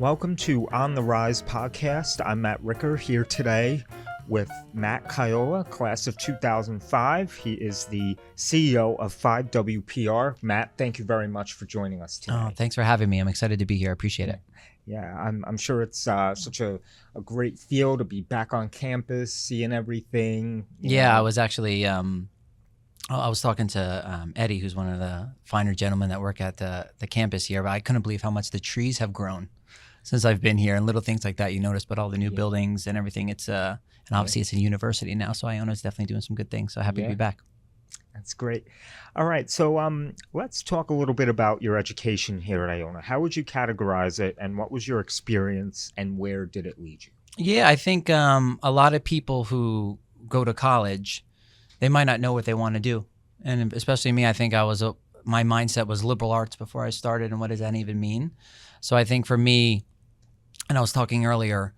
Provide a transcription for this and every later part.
Welcome to On the Rise podcast. I'm Matt Ricker here today with Matt Caiola, class of 2005. He is the CEO of 5WPR. Matt, thank you very much for joining us today. Oh, thanks for having me. I'm excited to be here. I appreciate it. Yeah, I'm sure it's such a great feel to be back on campus, seeing everything. I was actually, I was talking to Eddie, who's one of the finer gentlemen that work at the campus here, but I couldn't believe how much the trees have grown since I've been here, and little things like that you notice, but all the new buildings and everything. It's and obviously it's a university now, so Iona's definitely doing some good things. So happy to be back. That's great. All right, so let's talk a little bit about your education here at Iona. How would you categorize it, and what was your experience, and where did it lead you? Yeah, I think a lot of people who go to college, they might not know what they want to do, and especially me. I think my mindset was liberal arts before I started, and what does that even mean? So I think for me, and I was talking earlier,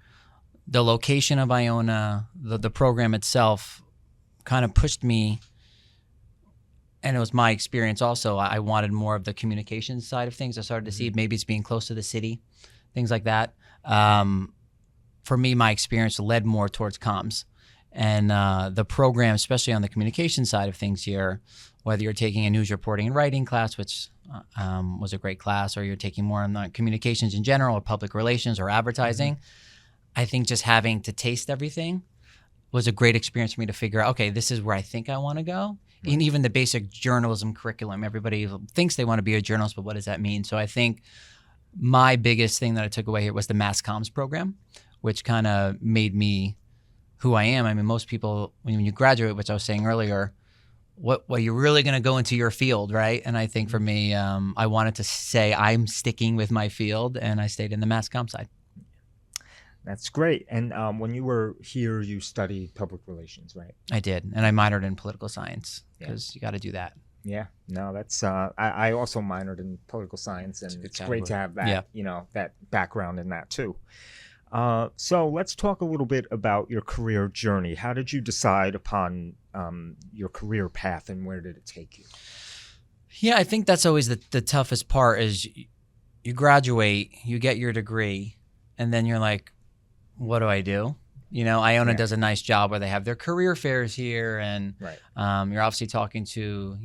the location of Iona, the program itself, kind of pushed me. And it was my experience also. I wanted more of the communications side of things. I started to see maybe it's being close to the city, things like that. For me, my experience led more towards comms. And the program, especially on the communication side of things here, whether you're taking a news reporting and writing class, which was a great class, or you're taking more on the communications in general, or public relations, or advertising, I think just having to taste everything was a great experience for me to figure out, okay, this is where I think I want to go. And even the basic journalism curriculum, everybody thinks they want to be a journalist, but what does that mean? So I think my biggest thing that I took away here was the mass comms program, which kind of made me who I am. I mean, most people, when you graduate, which I was saying earlier, you're really going to go into your field, right? And I think for me, I wanted to say I'm sticking with my field, and I stayed in the mass comm side. That's great. And when you were here, you studied public relations, right? I did. And I minored in political science because you got to do that. Yeah, no, that's, I also minored in political science, and it's great to have that, that background in that too. So let's talk a little bit about your career journey. How did you decide upon your career path, and where did it take you? Yeah, I think that's always the toughest part is you graduate, you get your degree, and then you're like, what do I do? Iona does a nice job where they have their career fairs here, and you're obviously talking to,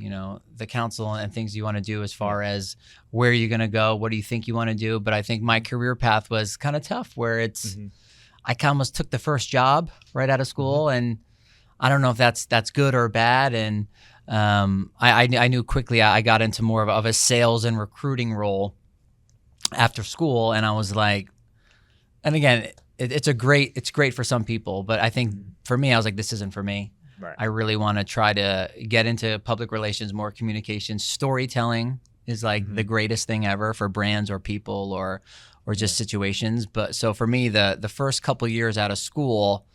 the council and things you want to do as far as where you're going to go, what do you think you want to do? But I think my career path was kind of tough, where it's, I almost took the first job right out of school, and I don't know if that's good or bad. And I knew quickly I got into more of a sales and recruiting role after school, and I was like, and again, it's great for some people, but I think for me, I was like, this isn't for me. Right. I really want to try to get into public relations, more communication. Storytelling is like the greatest thing ever for brands or people or just situations. But so for me, the first couple years out of school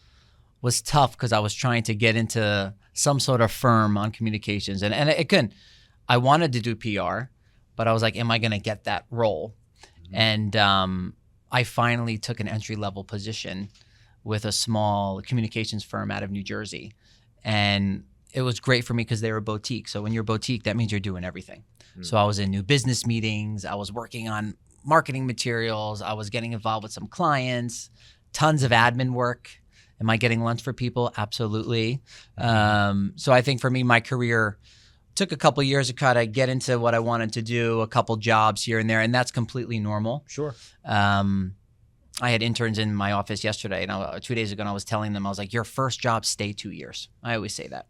was tough because I was trying to get into some sort of firm on communications, and it couldn't. I wanted to do PR, but I was like, am I going to get that role? And I finally took an entry-level position with a small communications firm out of New Jersey. And it was great for me because they were a boutique. So when you're a boutique, that means you're doing everything. So I was in new business meetings. I was working on marketing materials. I was getting involved with some clients, tons of admin work. Am I getting lunch for people? Absolutely. So I think for me, my career took a couple of years to kind of get into what I wanted to do, a couple jobs here and there, and that's completely normal. Sure. I had interns in my office yesterday, and 2 days ago, and I was telling them, I was like, your first job, stay 2 years. I always say that,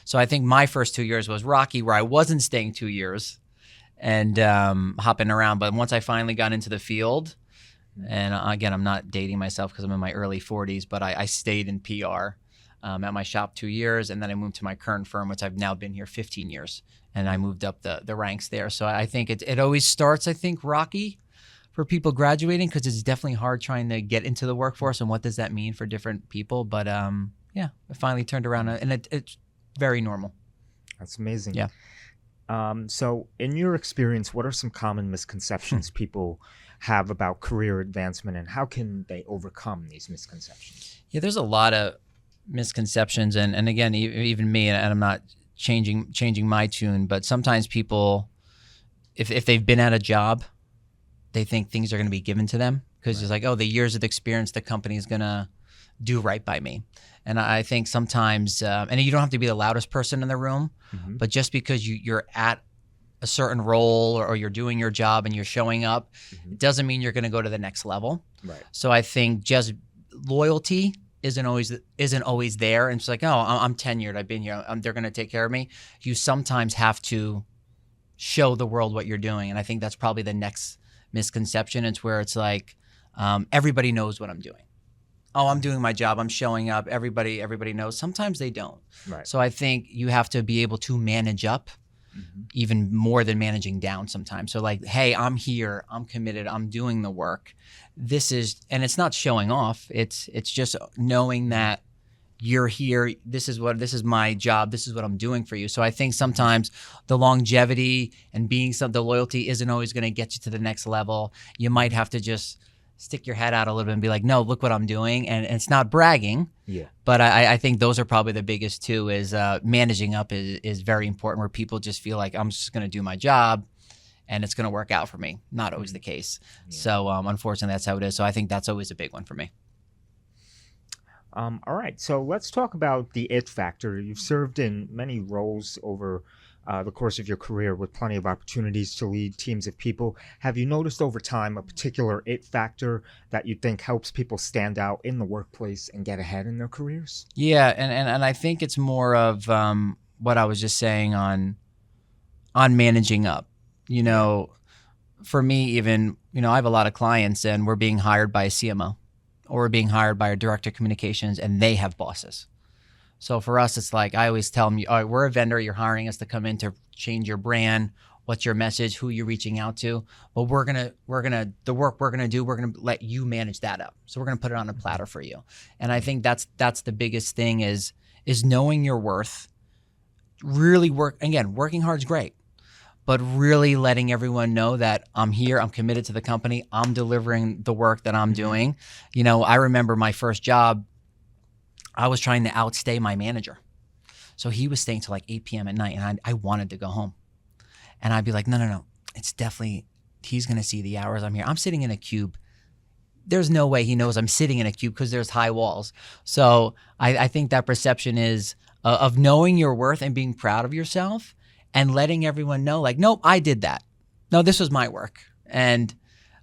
So I think my first 2 years was rocky, where I wasn't staying 2 years and hopping around. But once I finally got into the field, and again, I'm not dating myself because I'm in my early 40s, but I stayed in PR. At my shop 2 years, and then I moved to my current firm, which I've now been here 15 years, and I moved up the ranks there. So I think it always starts, I think, rocky for people graduating, because it's definitely hard trying to get into the workforce, and what does that mean for different people. But it finally turned around, and it's very normal. That's amazing. Yeah. So in your experience, what are some common misconceptions people have about career advancement, and how can they overcome these misconceptions? Yeah, there's a lot of misconceptions, and again, even me, and I'm not changing my tune, but sometimes people, if they've been at a job they think things are going to be given to them because it's like, oh, the years of experience, the company is going to do right by me. And I think sometimes, and you don't have to be the loudest person in the room, but just because you're at a certain role or you're doing your job and you're showing up, it doesn't mean you're going to go to the next level. Right. So I think just loyalty isn't always there. And it's like, oh, I'm tenured. I've been here. They're going to take care of me. You sometimes have to show the world what you're doing. And I think that's probably the next misconception. It's where it's like, everybody knows what I'm doing. Oh, I'm doing my job. I'm showing up. Everybody knows. Sometimes they don't. Right. So I think you have to be able to manage up even more than managing down sometimes. So like, hey, I'm here. I'm committed. I'm doing the work. And it's not showing off. It's just knowing that you're here. This is my job. This is what I'm doing for you. So I think sometimes the longevity and the loyalty isn't always going to get you to the next level. You might have to just stick your head out a little bit and be like, no, look what I'm doing. And it's not bragging. Yeah. But I think those are probably the biggest two is managing up is very important, where people just feel like I'm just going to do my job and it's going to work out for me. Not always the case. Yeah. So unfortunately, that's how it is. So I think that's always a big one for me. All right. So let's talk about the it factor. You've served in many roles over the course of your career with plenty of opportunities to lead teams of people. Have you noticed over time a particular it factor that you think helps people stand out in the workplace and get ahead in their careers? Yeah, and I think it's more of what I was just saying on managing up. You know, for me, even, I have a lot of clients and we're being hired by a CMO or we're being hired by a director of communications and they have bosses. So for us, it's like I always tell them, all right, we're a vendor. You're hiring us to come in to change your brand. What's your message? Who you're reaching out to? But the work we're gonna do, we're gonna let you manage that up. So we're gonna put it on a platter for you. And I think that's the biggest thing is knowing your worth. Really working hard is great, but really letting everyone know that I'm here. I'm committed to the company. I'm delivering the work that I'm doing. I remember my first job. I was trying to outstay my manager. So he was staying till like 8 p.m. at night and I wanted to go home. And I'd be like, no. It's definitely, he's going to see the hours I'm here. I'm sitting in a cube. There's no way he knows I'm sitting in a cube because there's high walls. So I think that perception is of knowing your worth and being proud of yourself and letting everyone know like, nope, I did that. No, this was my work. And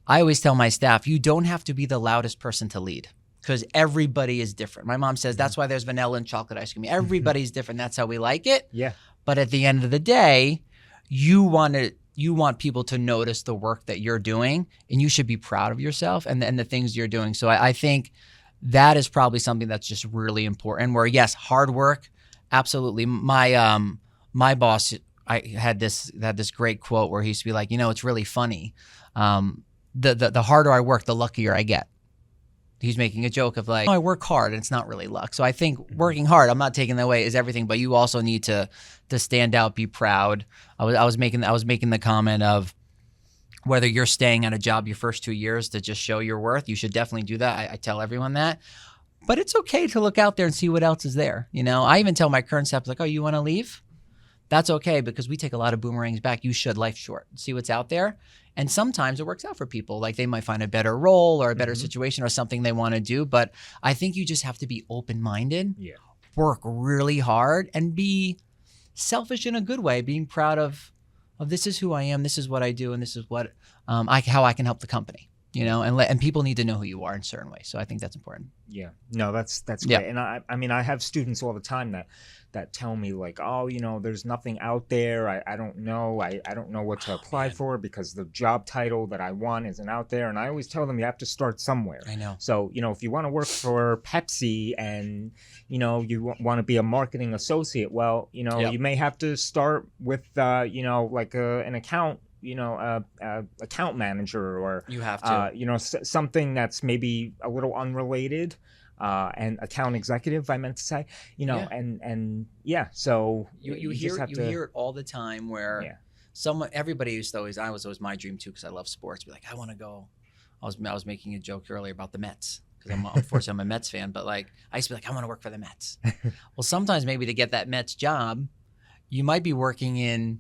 I always tell my staff, you don't have to be the loudest person to lead. Because everybody is different. My mom says that's why there's vanilla and chocolate ice cream. Everybody's different. That's how we like it. Yeah. But at the end of the day, you want people to notice the work that you're doing, and you should be proud of yourself and the things you're doing. So I think that is probably something that's just really important. Where yes, hard work, absolutely. My boss, I had this great quote where he used to be like, it's really funny. The harder I work, the luckier I get. He's making a joke of like, I work hard and it's not really luck. So I think working hard, I'm not taking that away, is everything, but you also need to stand out, be proud. I was making the comment of whether you're staying at a job your first 2 years to just show your worth, you should definitely do that. I tell everyone that. But it's okay to look out there and see what else is there. I even tell my current staff, like, oh, you want to leave? That's okay, because we take a lot of boomerangs back. You should. Life's short. See what's out there. And sometimes it works out for people. Like they might find a better role or a better situation or something they want to do. But I think you just have to be open-minded, work really hard, and be selfish in a good way, being proud of this is who I am, this is what I do, and this is what how I can help the company. And people need to know who you are in certain ways. So I think that's important. Yeah. No, that's great. Yeah. And I have students all the time that tell me like, oh, there's nothing out there. I don't know. I don't know what to apply for because the job title that I want isn't out there. And I always tell them you have to start somewhere. I know. So, if you want to work for Pepsi and, you want to be a marketing associate, well, you may have to start with, like an account. Account manager or you have to something that's maybe a little unrelated and account executive I meant to say so you hear it all the time where everybody used to I was always my dream too because I love sports, be like I want to go. I was making a joke earlier about the Mets because unfortunately I'm a Mets fan, but like I used to be like I want to work for the Mets. Well, sometimes maybe to get that Mets job you might be working in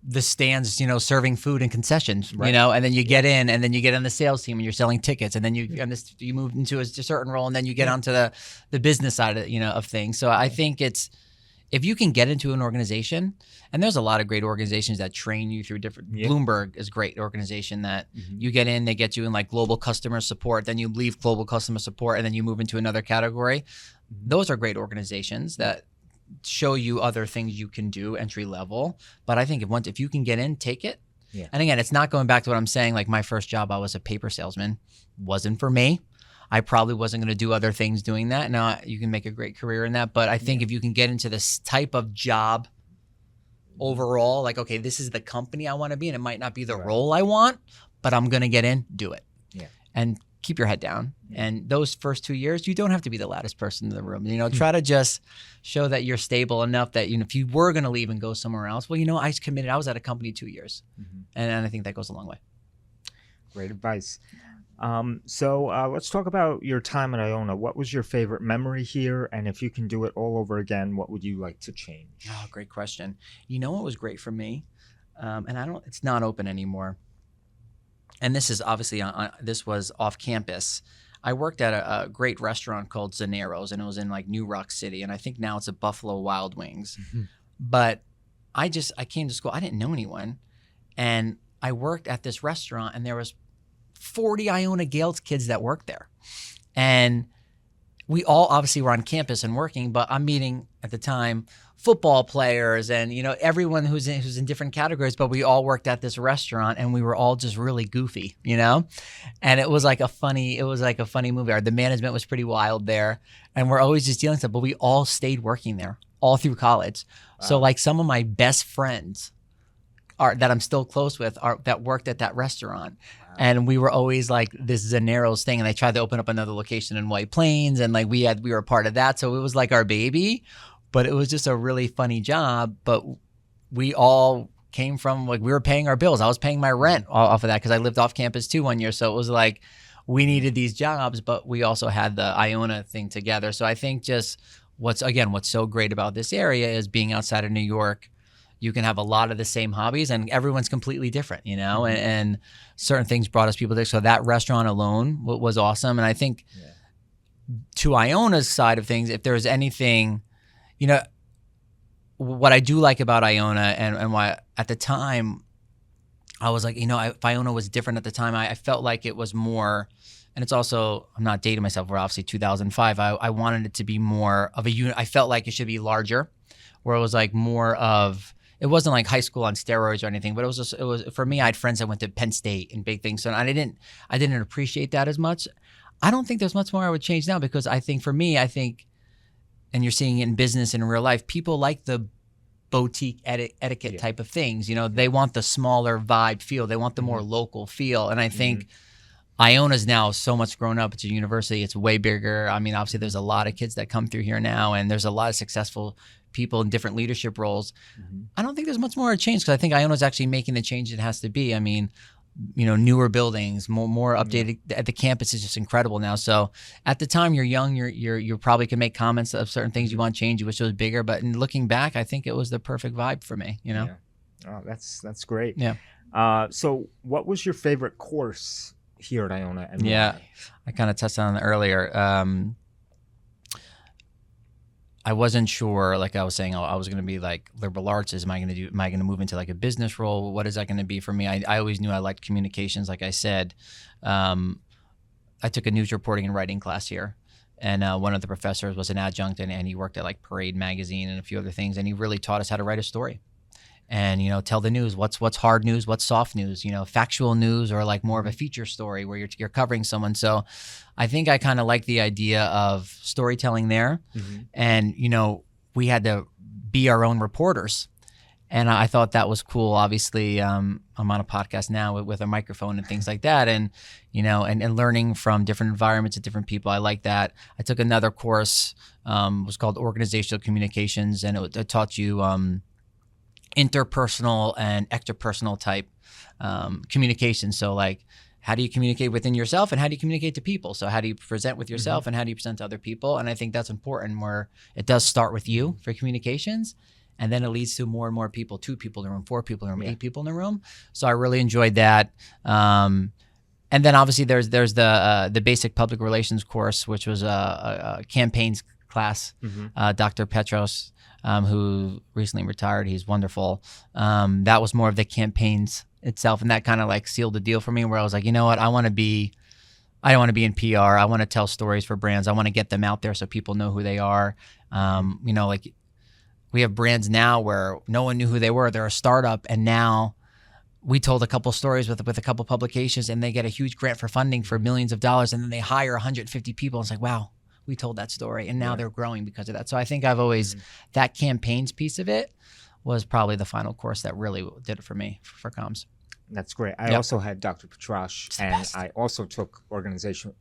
the stands, serving food and concessions, Right. and then you get in, and then you get on the sales team and you're selling tickets, and then you move into a certain role, and then you get onto the business side of things. So I think if you can get into an organization, and there's a lot of great organizations that train you through different, Bloomberg is a great organization that you get in, they get you in like global customer support, then you leave global customer support, and then you move into another category. Those are great organizations that show you other things you can do entry level. But I think if you can get in, take it. Yeah. And again, it's not going back to what I'm saying. Like my first job, I was a paper salesman. Wasn't for me. I probably wasn't going to do other things doing that. Now you can make a great career in that. But I think if you can get into this type of job overall, like, okay, this is the company I want to be in. It might not be the role I want, but I'm going to get in, do it. Yeah. And keep your head down. And those first 2 years, you don't have to be the loudest person in the room. Try to just show that you're stable enough that, if you were going to leave and go somewhere else, well, I committed. I was at a company 2 years. And I think that goes a long way. Great advice. So let's talk about your time at Iona. What was your favorite memory here? And if you can do it all over again, what would you like to change? Oh, great question. What was great for me? And it's not open anymore. And this is obviously this was off campus. I worked at a great restaurant called Zanero's, and it was in like New Rock City, and I think now it's a Buffalo Wild Wings. But I came to school. I didn't know anyone, and I worked at this restaurant, and there was 40 Iona Gales kids that worked there, and we all obviously were on campus and working. But I'm meeting at the time football players and everyone who's in different categories, but we all worked at this restaurant, and we were all just really goofy, and it was like a funny movie. The management was pretty wild there, and we're always just dealing with stuff, but we all stayed working there all through college. Wow. So like some of my best friends that I'm still close with that worked at that restaurant. Wow. And we were always like this Zanero's thing, and they tried to open up another location in White Plains, and like we were a part of that, so it was like our baby. But it was just a really funny job. But we all came from, like, we were paying our bills. I was paying my rent off of that because I lived off campus too one year. So it was like we needed these jobs, but we also had the Iona thing together. So I think just what's so great about this area is being outside of New York. You can have a lot of the same hobbies, and everyone's completely different, and certain things brought us people there. So that restaurant alone was awesome. And I think to Iona's side of things, if there was anything, what I do like about Iona and why at the time I was like, if Iona was different at the time, I felt like it was more, and it's also, I'm not dating myself, we're obviously 2005. I wanted it to be more of a unit. I felt like it should be larger, where it was like more of, it wasn't like high school on steroids or anything, but it was for me, I had friends that went to Penn State and big things. So I didn't appreciate that as much. I don't think there's much more I would change now, because I think for me, and you're seeing it in business and in real life, people like the boutique etiquette type of things. They want the smaller vibe feel. They want the more local feel. And I think Iona's now so much grown up. It's a university. It's way bigger. I mean, obviously there's a lot of kids that come through here now, and there's a lot of successful people in different leadership roles. I don't think there's much more to change, because I think Iona's actually making the change it has to be. I mean, newer buildings, more updated. The campus is just incredible now. So at the time you're young, you probably can make comments of certain things you want to change. You wish it was bigger, but in looking back, I think it was the perfect vibe for me. Yeah. Oh, that's great. Yeah. So what was your favorite course here at Iona, and why? I kind of touched on it earlier. I wasn't sure, like I was saying, I was going to be like liberal arts. Am I going to move into like a business role? What is that going to be for me? I always knew I liked communications. Like I said, I took a news reporting and writing class here, and one of the professors was an adjunct, and he worked at like Parade magazine and a few other things, and he really taught us how to write a story. And tell the news, what's hard news, what's soft news, factual news, or like more of a feature story where you're covering someone. So I think I kind of like the idea of storytelling there. And we had to be our own reporters, and I thought that was cool. Obviously, I'm on a podcast now with a microphone and things like that, and and learning from different environments and different people. I like that. I took another course, was called Organizational Communications, and it taught you interpersonal and extrapersonal type communication. So like, how do you communicate within yourself, and how do you communicate to people? So how do you present with yourself, and how do you present to other people? And I think that's important, where it does start with you for communications, And then it leads to more and more people, 2 people in the room, 4 people in the room, 8 people in the room. So I really enjoyed that. And then obviously there's the basic public relations course, which was a campaigns class. Dr. Petros, who recently retired, he's wonderful. That was more of the campaigns itself. And that kind of like sealed the deal for me, where I was like, you know what, I don't want to be in PR. I want to tell stories for brands. I want to get them out there so people know who they are. You know, like we have brands now where no one knew who they were. They're a startup, and now we told a couple stories with a couple publications, and they get a huge grant for funding for millions of dollars, and then they hire 150 people. It's like, wow, we told that story, and now they're growing because of that. So I think I've always, that campaigns piece of it was probably the final course that really did it for me for comms. That's great. I also had Dr. Petros, and I also took organizational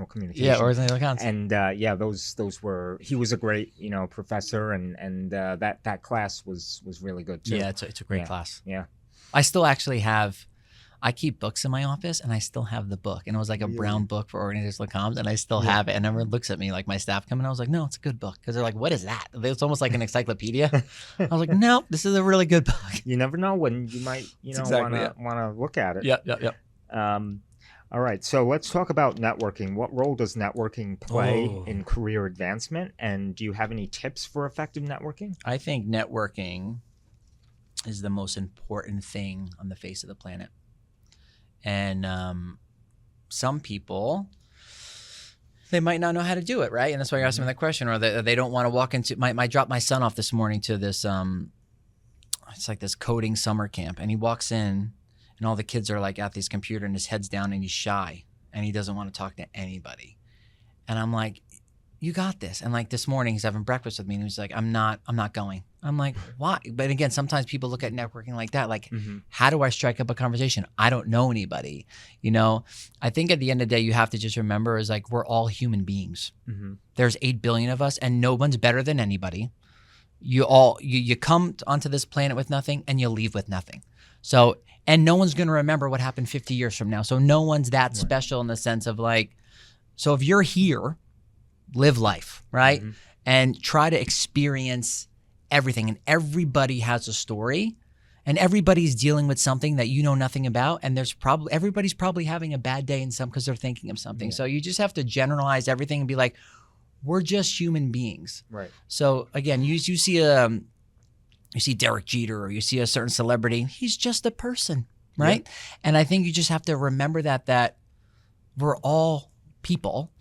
communication. Yeah, organizational accounts. And those were, he was a great, you know, professor, and that class was really good too. Yeah, it's a great class. Yeah. I still actually have, I keep books in my office, and I still have the book. And it was like a brown book for organizational comms, and I still have it. And everyone looks at me, like my staff come in, I was like, no, it's a good book. Because they're like, what is that? It's almost like an encyclopedia. I was like, no, this is a really good book. You never know when you might, you know, want to look at it. Yeah. All right, so let's talk about networking. What role does networking play in career advancement? And do you have any tips for effective networking? I think networking is the most important thing on the face of the planet. And some people, they might not know how to do it, right? And that's why you're asking me that question. Or they don't want to walk into, I dropped my son off this morning to this, it's like this coding summer camp. And he walks in, and all the kids are like at this computer, and his head's down, and he's shy, and he doesn't want to talk to anybody. And I'm like, you got this. And like this morning, he's having breakfast with me, and he's like, I'm not going. I'm like, why? But again, sometimes people look at networking like that, like, how do I strike up a conversation? I don't know anybody. You know, I think at the end of the day, you have to just remember is like, we're all human beings. There's 8 billion of us, and no one's better than anybody. You come onto this planet with nothing, and you leave with nothing. So, and no one's going to remember what happened 50 years from now. So no one's that special in the sense of like, so if you're here, live life, right? And try to experience everything. And everybody has a story, and everybody's dealing with something that you know nothing about. And everybody's probably having a bad day in some, because they're thinking of something. So you just have to generalize everything and be like, we're just human beings. Right. So again, you see Derek Jeter, or you see a certain celebrity, he's just a person, right? And I think you just have to remember that we're all people,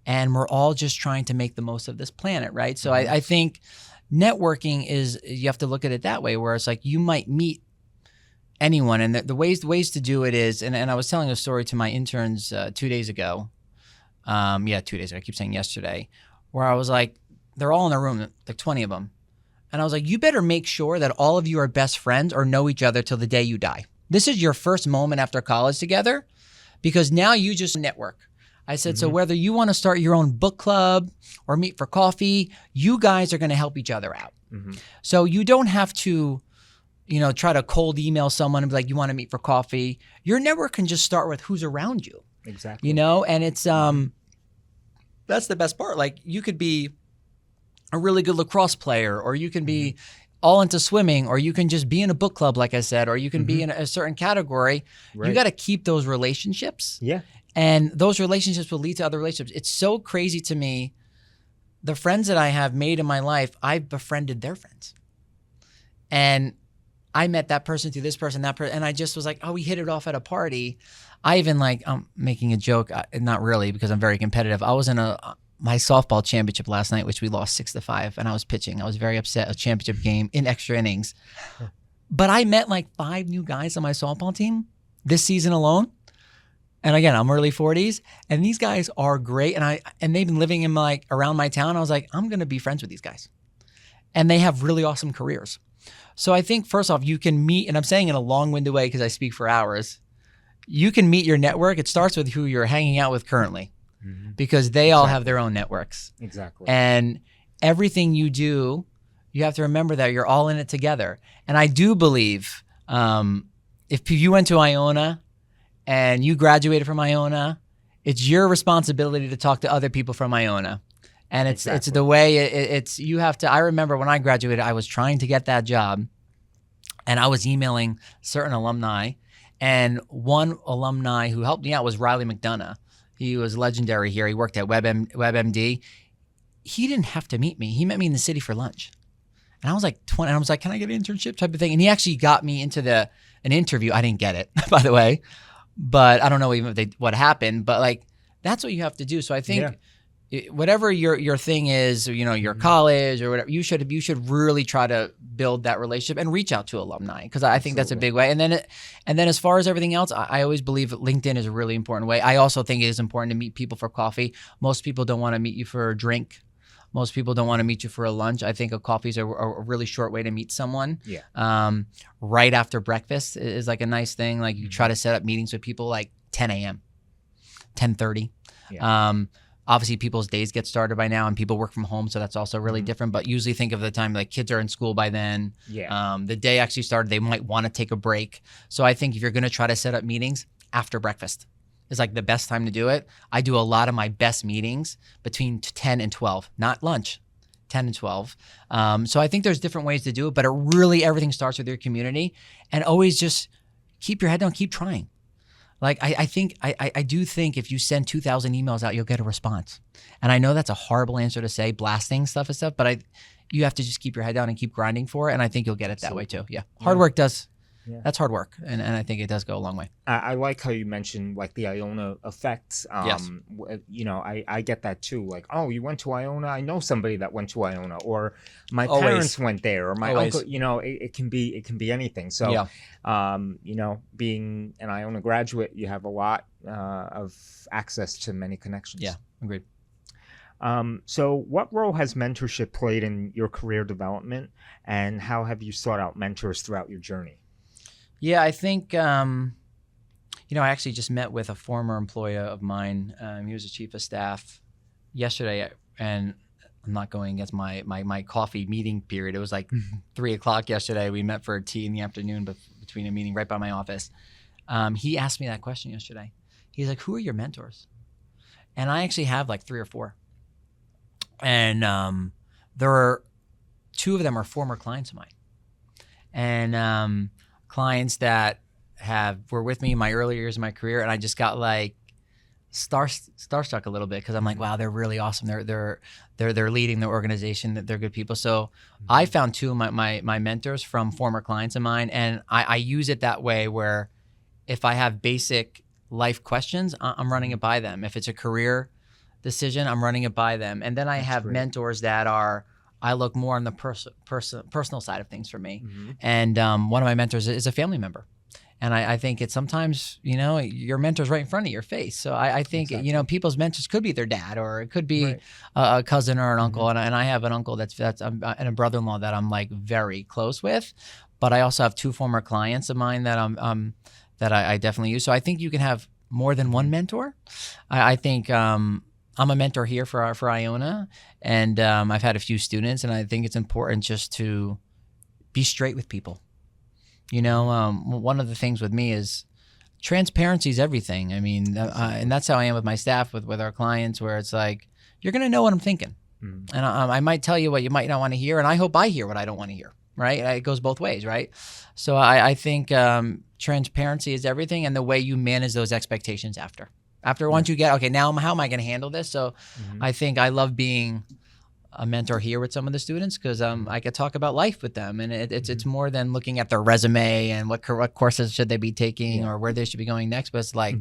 and we're all just trying to make the most of this planet, right? So I think networking is, you have to look at it that way, where it's like you might meet anyone, and the ways to do it is, and I was telling a story to my interns 2 days ago. 2 days ago. I keep saying yesterday, where I was like, they're all in the room, like 20 of them. And I was like, you better make sure that all of you are best friends or know each other till the day you die. This is your first moment after college together, because now you just network. I said, so whether you want to start your own book club or meet for coffee, you guys are going to help each other out. So you don't have to, you know, try to cold email someone and be like, you want to meet for coffee. Your network can just start with who's around you. Exactly. You know, and it's, that's the best part. Like, you could be a really good lacrosse player, or you can be all into swimming, or you can just be in a book club, like I said, or you can be in a certain category. You got to keep those relationships. And those relationships will lead to other relationships. It's so crazy to me. The friends that I have made in my life, I've befriended their friends. And I met that person through this person, that person, and I just was like, oh, we hit it off at a party. I even I'm making a joke, not really, because I'm very competitive. I was in my softball championship last night, which we lost 6-5, and I was pitching. I was very upset, a championship game in extra innings. But I met like 5 new guys on my softball team this season alone. And again, I'm early 40s, and these guys are great. And they've been living in around my town. I was like, I'm going to be friends with these guys. And they have really awesome careers. So I think first off, you can meet, and I'm saying in a long-winded way because I speak for hours, you can meet your network. It starts with who you're hanging out with currently, because they all have their own networks. Exactly. And everything you do, you have to remember that you're all in it together. And I do believe if you went to Iona and you graduated from Iona, it's your responsibility to talk to other people from Iona. And it's the way it's you have to. I remember when I graduated, I was trying to get that job, and I was emailing certain alumni, and one alumni who helped me out was Riley McDonough. He was legendary here. He worked at WebMD. He didn't have to meet me. He met me in the city for lunch. And I was like 20. And I was like, can I get an internship type of thing? And he actually got me into an interview. I didn't get it, by the way. But I don't know even what happened. But like, that's what you have to do. So I think whatever your thing is, your college or whatever, you should really try to build that relationship and reach out to alumni, because I think that's a big way. And then as far as everything else, I always believe LinkedIn is a really important way. I also think it is important to meet people for coffee. Most people don't want to meet you for a drink. Most people don't want to meet you for a lunch. I think a coffee is a really short way to meet someone. Yeah. Right after breakfast is like a nice thing. Like you try to set up meetings with people like 10 a.m., 10:30. Yeah. Obviously, people's days get started by now, and people work from home, so that's also really different. But usually think of the time like kids are in school by then. Yeah. The day actually started, they might want to take a break. So I think if you're going to try to set up meetings, after breakfast is like the best time to do it. I do a lot of my best meetings between 10 and 12, not lunch, 10 and 12. So I think there's different ways to do it, but everything starts with your community, and always just keep your head down, keep trying. Like I do think if you send 2,000 emails out, you'll get a response. And I know that's a horrible answer to say, blasting stuff and stuff, but you have to just keep your head down and keep grinding for it. And I think you'll get it that way too. Yeah. Hard work does. Yeah. That's hard work, and I think it does go a long way. I like how you mentioned like the Iona effect. Yes. I get that too. Like, oh, you went to Iona? I know somebody that went to Iona, or my parents went there, or my uncle. It can be anything. So, being an Iona graduate, you have a lot of access to many connections. Yeah, agreed. So what role has mentorship played in your career development, and how have you sought out mentors throughout your journey? Yeah, I think, I actually just met with a former employee of mine. He was a chief of staff yesterday, and I'm not going against my coffee meeting period. It was like 3:00 yesterday. We met for a tea in the afternoon between a meeting right by my office. He asked me that question yesterday. He's like, who are your mentors? And I actually have like 3 or 4. And there are 2 of them are former clients of mine. And clients that were with me in my early years of my career, and I just got like starstruck a little bit, because I'm like, wow, they're really awesome. They're leading their organization. That they're good people. So I found 2 of my mentors from former clients of mine, and I use it that way where if I have basic life questions, I'm running it by them. If it's a career decision, I'm running it by them. And then I have mentors that I look more on the personal side of things for me. And one of my mentors is a family member. And I think it's sometimes, your mentor's right in front of your face. So I think, people's mentors could be their dad, or it could be a cousin or an uncle. And I have an uncle and a brother-in-law that I'm like very close with. But I also have 2 former clients of mine that that I definitely use. So I think you can have more than one mentor. I think I'm a mentor here for Iona, and I've had a few students, and I think it's important just to be straight with people. One of the things with me is transparency is everything. I mean, and that's how I am with my staff, with our clients, where it's like, you're going to know what I'm thinking. And I might tell you what you might not want to hear, and I hope I hear what I don't want to hear, right? It goes both ways, right? So I think transparency is everything, and the way you manage those expectations after once you get, okay, now how am I going to handle this? So I think I love being a mentor here with some of the students, because I could talk about life with them, and it's more than looking at their resume and what courses should they be taking or where they should be going next. But it's like,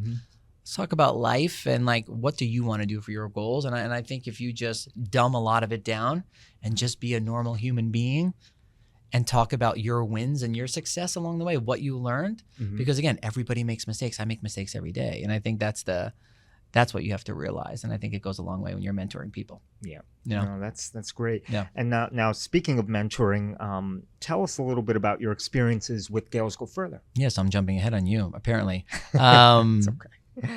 let's talk about life, and like, what do you want to do for your goals? And I think if you just dumb a lot of it down and just be a normal human being and talk about your wins and your success along the way, what you learned, because again, everybody makes mistakes. I make mistakes every day. And I think that's what you have to realize. And I think it goes a long way when you're mentoring people. Yeah. No, that's great. Yeah. And now speaking of mentoring, tell us a little bit about your experiences with Girls Go Further. Yes, I'm jumping ahead on you, apparently. It's okay.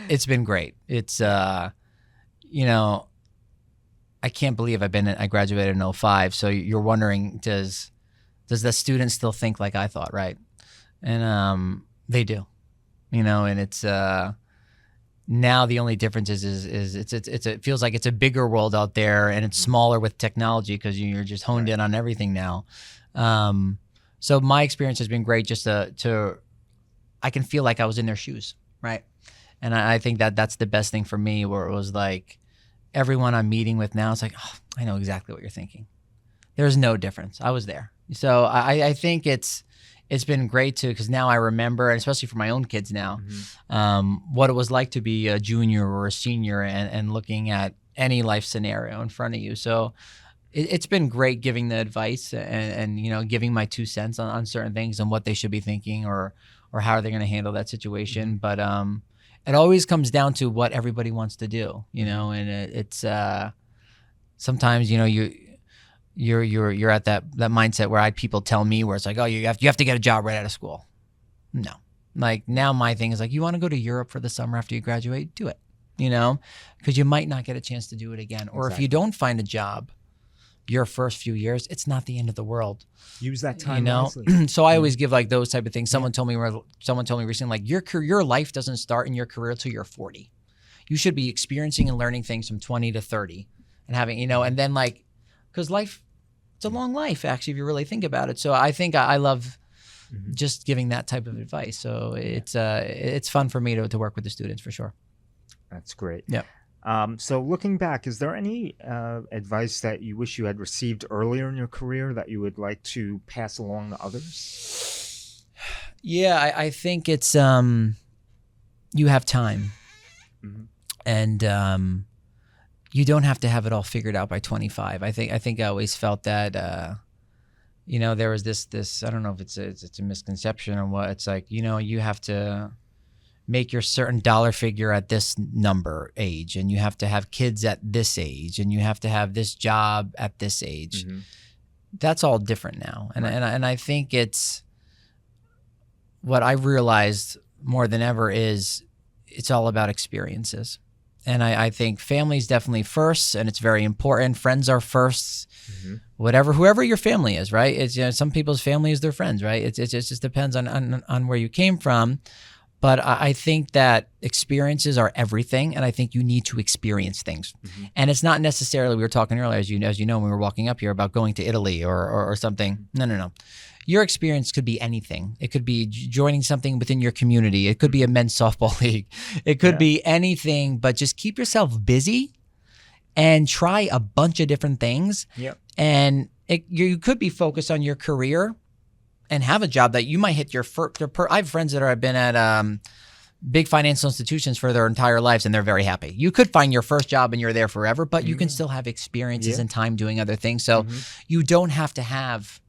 It's been great. It's, I can't believe I graduated in 2005. So you're wondering, does the student still think like I thought, right? And they do, and it's Now the only difference is it feels like it's a bigger world out there, and it's smaller with technology because you're just honed in on everything now. So my experience has been great. Just I can feel like I was in their shoes, right? And I think that's the best thing for me, where it was like everyone I'm meeting with now, it's like, oh, I know exactly what you're thinking. There's no difference. I was there. So I think it's been great too, because now I remember, and especially for my own kids now, what it was like to be a junior or a senior and looking at any life scenario in front of you. So it's been great giving the advice and you know, giving my 2 cents on certain things and what they should be thinking or how they're going to handle that situation. But it always comes down to what everybody wants to do, you know, and it's sometimes, you know, you're at that mindset where I had people tell me where it's like, oh, you have to get a job right out of school. No. Like now my thing is like, you want to go to Europe for the summer after you graduate? Do it, you know, because you might not get a chance to do it again. Or if you don't find a job your first few years, it's not the end of the world. Use that time, you know. wisely. So I always give like those type of things. Someone told me recently, like your life doesn't start in your career till you're 40. You should be experiencing and learning things from 20 to 30 and having, you know, and then like, because life, it's a long life actually, if you really think about it. So I think I love just giving that type of advice. So it's fun for me to work with the students for sure. That's great. Yeah. So looking back, is there any advice that you wish you had received earlier in your career that you would like to pass along to others? Yeah, I think it's you have time, and you don't have to have it all figured out by 25. I think I always felt that you know, there was this I don't know if it's a misconception or what. It's like, you know, you have to make your certain dollar figure at this number age, and you have to have kids at this age, and you have to have this job at this age. That's all different now. And I think it's what I realized more than ever is it's all about experiences. And I think family's definitely first, and it's very important. Friends are first, whoever your family is, right? It's, you know, some people's family is their friends, right? It just depends on where you came from. But I think that experiences are everything, and I think you need to experience things. And it's not necessarily, we were talking earlier, as you know, when we were walking up here, about going to Italy or something. No. Your experience could be anything. It could be joining something within your community. It could be a men's softball league. It could be anything, but just keep yourself busy and try a bunch of different things. And you could be focused on your career and have a job that you might hit your first. I have friends that have been at big financial institutions for their entire lives, and they're very happy. You could find your first job and you're there forever, but you can still have experiences and time doing other things. So you don't have to have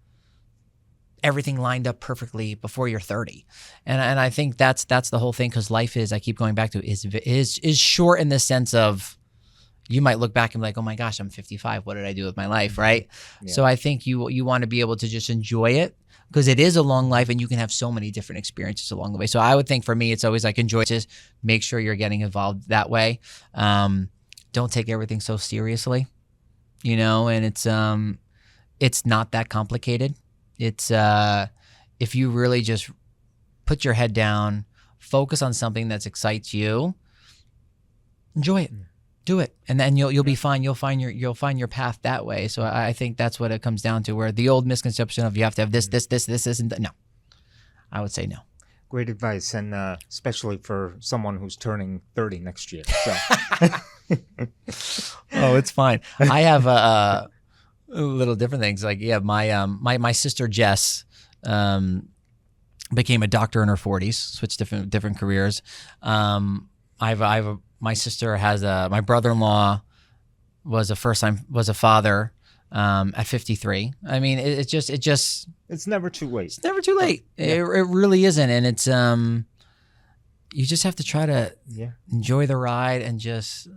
everything lined up perfectly before you're 30. And I think that's the whole thing, because life is, I keep going back to, is short in the sense of, you might look back and be like, oh my gosh, I'm 55. What did I do with my life, right? So I think you want to be able to just enjoy it, because it is a long life and you can have so many different experiences along the way. So I would think for me, it's always like, enjoy it. Make sure you're getting involved that way. Don't take everything so seriously, you know, and it's not that complicated. It's if you really just put your head down, focus on something that excites you, enjoy it. Do it, and then you'll be fine. You'll find your path that way. So I think that's what it comes down to. Where the old misconception of you have to have this isn't that. No, I would say no. Great advice, and especially for someone who's turning 30 next year. So. Oh, it's fine. I have a little different things. Like, yeah, my sister Jess became a doctor in her 40s, switched different careers. My sister has my brother-in-law was a father at 53. I mean, it's never too late. It's never too late. It really isn't. And it's you just have to try to enjoy the ride and just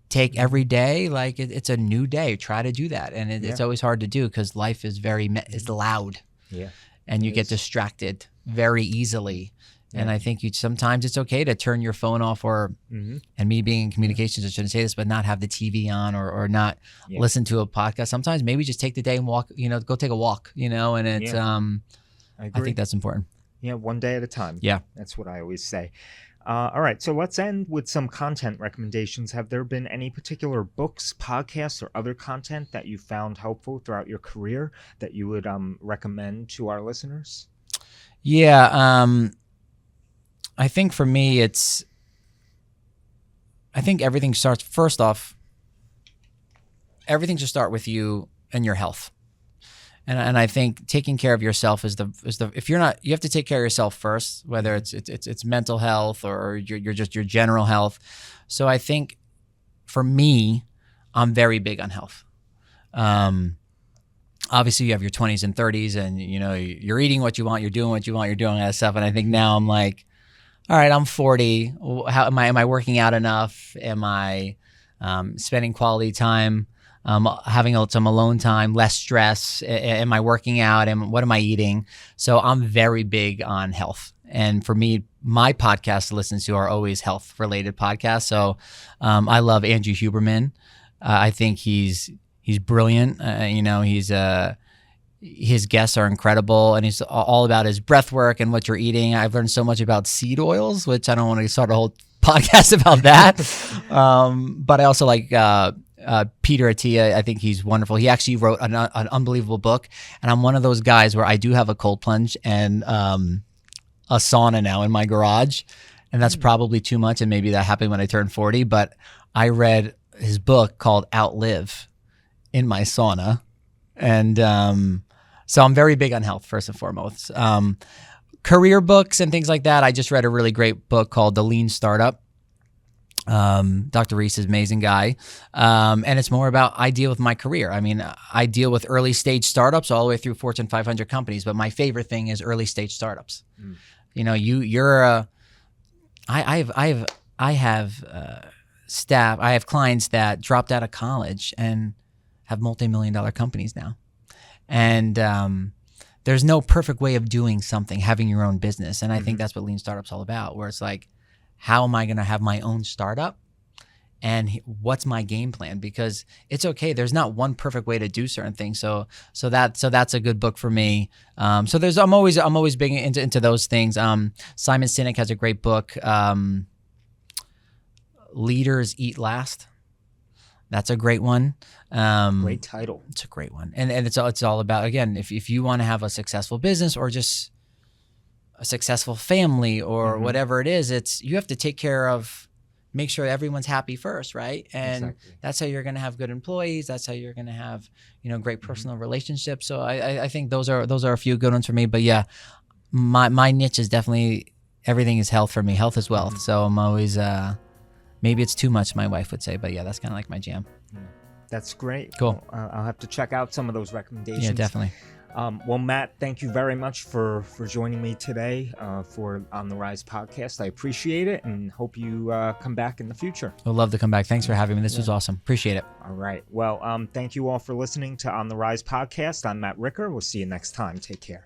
take every day like it's a new day. Try to do that. And it's always hard to do because life is is loud. And you get distracted very easily. And I think sometimes it's okay to turn your phone off, or, and me being in communications, I shouldn't say this, but not have the TV on or not listen to a podcast. Sometimes maybe just take the day and walk, go take a walk, and it's, I think that's important. Yeah, one day at a time. Yeah. That's what I always say. All right, so let's end with some content recommendations. Have there been any particular books, podcasts, or other content that you found helpful throughout your career that you would recommend to our listeners? Yeah, I think for me, I think everything starts, first off, everything should start with you and your health. And I think taking care of yourself is the if you're not, you have to take care of yourself first, whether it's mental health or your just your general health. So I think for me, I'm very big on health. Obviously you have your 20s and 30s and you're eating what you want, you're doing what you want, you're doing that stuff. And I think now I'm like, all right, I'm 40. How am I working out enough? Am I spending quality time? Having some alone time, less stress? Am I working out? And what am I eating? So I'm very big on health. And for me, my podcasts to listen to are always health related podcasts. So I love Andrew Huberman. I think he's brilliant. His guests are incredible, and he's all about his breath work and what you're eating. I've learned so much about seed oils, which I don't want to start a whole podcast about that. But I also like Peter Attia. I think he's wonderful. He actually wrote an unbelievable book, and I'm one of those guys where I do have a cold plunge and a sauna now in my garage, and that's probably too much, and maybe that happened when I turned 40, but I read his book called Outlive in my sauna, and so I'm very big on health, first and foremost. Career books and things like that, I just read a really great book called The Lean Startup. Dr. Reese is an amazing guy. And it's more about, I deal with my career. I mean, I deal with early stage startups all the way through Fortune 500 companies, but my favorite thing is early stage startups. I have staff, I have clients that dropped out of college and have multi-million-dollar companies now. And there's no perfect way of doing something, having your own business. And I think that's what Lean Startup's all about, where it's like, how am I going to have my own startup? And what's my game plan? Because it's okay. There's not one perfect way to do certain things. So that's a good book for me. I'm always big into those things. Simon Sinek has a great book, Leaders Eat Last. That's a great one. Great title. It's a great one. And it's all about, again, if you want to have a successful business or just a successful family or whatever it is, you have to take care of, make sure everyone's happy first, right? And that's how you're going to have good employees. That's how you're going to have, great personal relationships. So I think those are a few good ones for me. But yeah, my niche is definitely, everything is health for me. Health is wealth. So I'm always, maybe it's too much, my wife would say, but yeah, that's kind of like my jam. That's great. Cool. I'll have to check out some of those recommendations. Yeah, definitely. Well, Matt, thank you very much for joining me today for On the Rise podcast. I appreciate it and hope you come back in the future. I'd love to come back. Thanks for having me. This was awesome. Appreciate it. All right. Well, thank you all for listening to On the Rise podcast. I'm Matt Ricker. We'll see you next time. Take care.